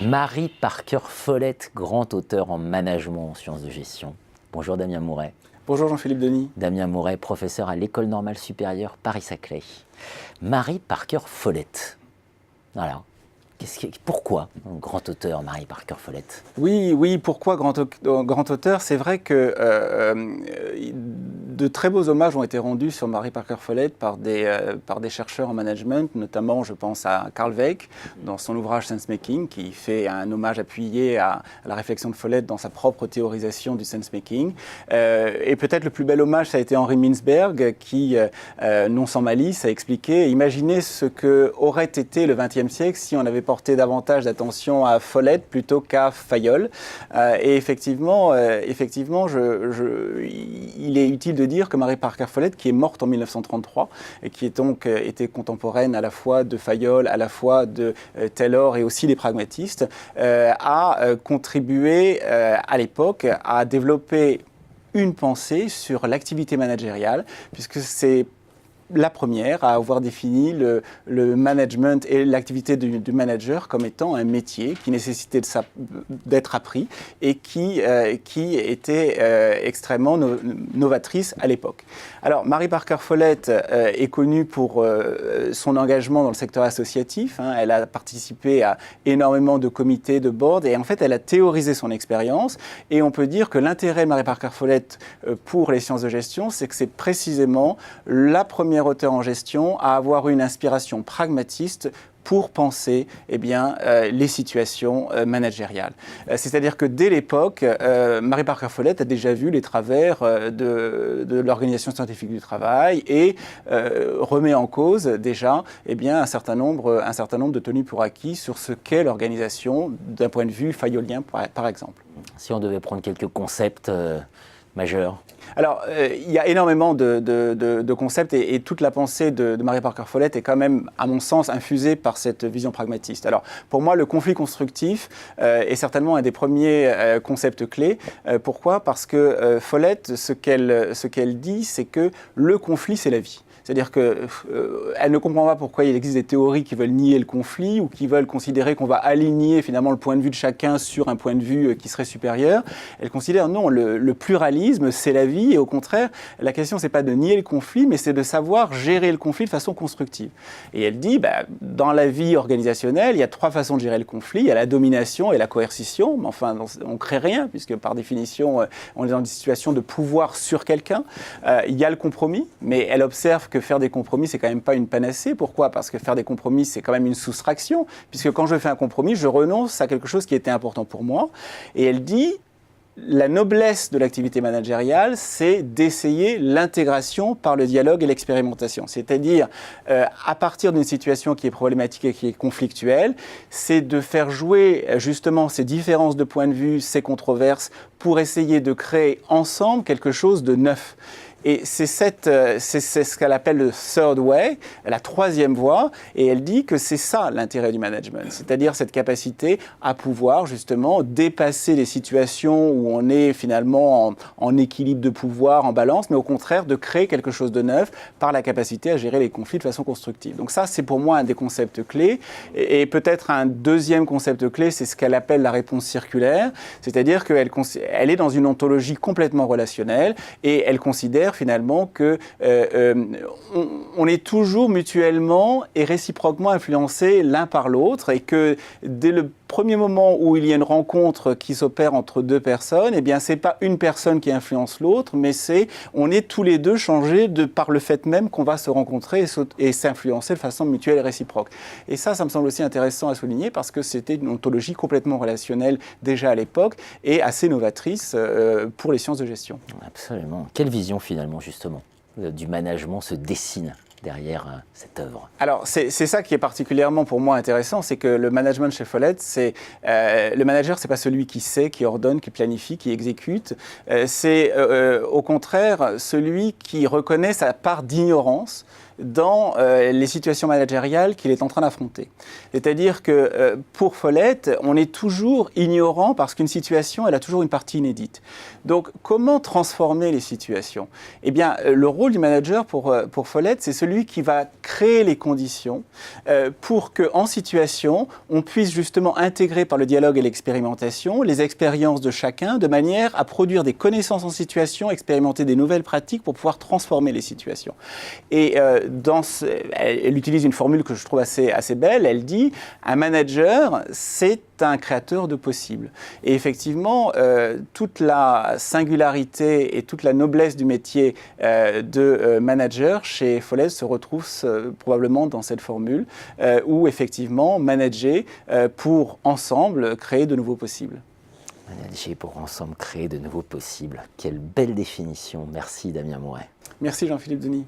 Marie Parker Follett, grand auteur en management en sciences de gestion. Bonjour Damien Mouret. Bonjour Jean-Philippe Denis. Damien Mouret, professeur à l'École normale supérieure Paris-Saclay. Marie Parker Follett. Voilà. Pourquoi grand auteur Marie Parker Follett? Oui, pourquoi grand auteur? C'est vrai que de très beaux hommages ont été rendus sur Marie Parker Follett par des chercheurs en management, notamment je pense à Carl Weick dans son ouvrage Sense Making, qui fait un hommage appuyé à la réflexion de Follett dans sa propre théorisation du sense making. Et peut-être le plus bel hommage, ça a été Henri Mintzberg, qui, non sans malice, a expliqué, imaginez ce que aurait été le XXe siècle si on avait porté davantage d'attention à Follett plutôt qu'à Fayol. Et effectivement, il est utile de dire que Marie Parker Follett, qui est morte en 1933 et qui est donc était contemporaine à la fois de Fayol, à la fois de Taylor et aussi des pragmatistes, a contribué à l'époque à développer une pensée sur l'activité managériale, puisque c'est la première à avoir défini le management et l'activité du manager comme étant un métier qui nécessitait d'être appris et qui était extrêmement novatrice à l'époque. Alors, Marie Parker Follett est connue pour son engagement dans le secteur associatif. Elle a participé à énormément de comités, de boards, et en fait, elle a théorisé son expérience. Et on peut dire que l'intérêt de Marie Parker Follett pour les sciences de gestion, c'est que c'est précisément la première auteur en gestion à avoir une inspiration pragmatiste pour penser les situations managériales. C'est-à-dire que dès l'époque, Marie Parker Follett a déjà vu les travers de l'Organisation scientifique du travail et remet en cause déjà un certain nombre de tenues pour acquis sur ce qu'est l'organisation d'un point de vue fayolien, par exemple. Si on devait prendre quelques concepts majeurs. Alors, il y a énormément de concepts et toute la pensée de Marie Parker Follett est quand même, à mon sens, infusée par cette vision pragmatiste. Alors, pour moi, le conflit constructif est certainement un des premiers concepts clés. Pourquoi? Parce que Follett, ce qu'elle dit, c'est que le conflit, c'est la vie. C'est-à-dire qu'elle ne comprend pas pourquoi il existe des théories qui veulent nier le conflit ou qui veulent considérer qu'on va aligner finalement le point de vue de chacun sur un point de vue qui serait supérieur. Elle considère non, le pluralisme, c'est la vie, et au contraire, la question, c'est pas de nier le conflit, mais c'est de savoir gérer le conflit de façon constructive. Et elle dit, dans la vie organisationnelle, il y a trois façons de gérer le conflit. Il y a la domination et la coercition, mais enfin, on ne crée rien, puisque par définition, on est dans une situation de pouvoir sur quelqu'un. Il y a le compromis, mais elle observe que faire des compromis, c'est quand même pas une panacée. Pourquoi? Parce que faire des compromis, c'est quand même une soustraction, puisque quand je fais un compromis, je renonce à quelque chose qui était important pour moi. Et elle dit, la noblesse de l'activité managériale, c'est d'essayer l'intégration par le dialogue et l'expérimentation. C'est-à-dire, à partir d'une situation qui est problématique et qui est conflictuelle, c'est de faire jouer justement ces différences de point de vue, ces controverses, pour essayer de créer ensemble quelque chose de neuf. Et c'est ce qu'elle appelle le third way, la troisième voie, et elle dit que c'est ça l'intérêt du management, c'est-à-dire cette capacité à pouvoir justement dépasser les situations où on est finalement en équilibre de pouvoir, en balance, mais au contraire de créer quelque chose de neuf par la capacité à gérer les conflits de façon constructive. Donc ça, c'est pour moi un des concepts clés. Et peut-être un deuxième concept clé, c'est ce qu'elle appelle la réponse circulaire, c'est-à-dire qu'elle est dans une ontologie complètement relationnelle et elle considère finalement que on est toujours mutuellement et réciproquement influencés l'un par l'autre et que dès le premier moment où il y a une rencontre qui s'opère entre deux personnes, eh bien c'est pas une personne qui influence l'autre, mais on est tous les deux changés par le fait même qu'on va se rencontrer et s'influencer de façon mutuelle et réciproque. Et ça me semble aussi intéressant à souligner parce que c'était une ontologie complètement relationnelle déjà à l'époque et assez novatrice pour les sciences de gestion. Absolument. Quelle vision finalement justement du management se dessine derrière cette œuvre? Alors, c'est ça qui est particulièrement pour moi intéressant, c'est que le management chez Follett, le manager, c'est pas celui qui sait, qui ordonne, qui planifie, qui exécute. C'est au contraire celui qui reconnaît sa part d'ignorance dans les situations managériales qu'il est en train d'affronter. C'est-à-dire que pour Follett, on est toujours ignorant parce qu'une situation, elle a toujours une partie inédite. Donc, comment transformer les situations? Eh bien, le rôle du manager pour Follett, c'est celui qui va créer les conditions pour qu'en situation, on puisse justement intégrer par le dialogue et l'expérimentation les expériences de chacun de manière à produire des connaissances en situation, expérimenter des nouvelles pratiques pour pouvoir transformer les situations. Et elle utilise une formule que je trouve assez belle. Elle dit « un manager, c'est un créateur de possibles ». Et effectivement, toute la singularité et toute la noblesse du métier de manager chez Follett se retrouve probablement dans cette formule où effectivement manager pour ensemble créer de nouveaux possibles. Manager pour ensemble créer de nouveaux possibles. Quelle belle définition. Merci Damien Mouret. Merci Jean-Philippe Denis.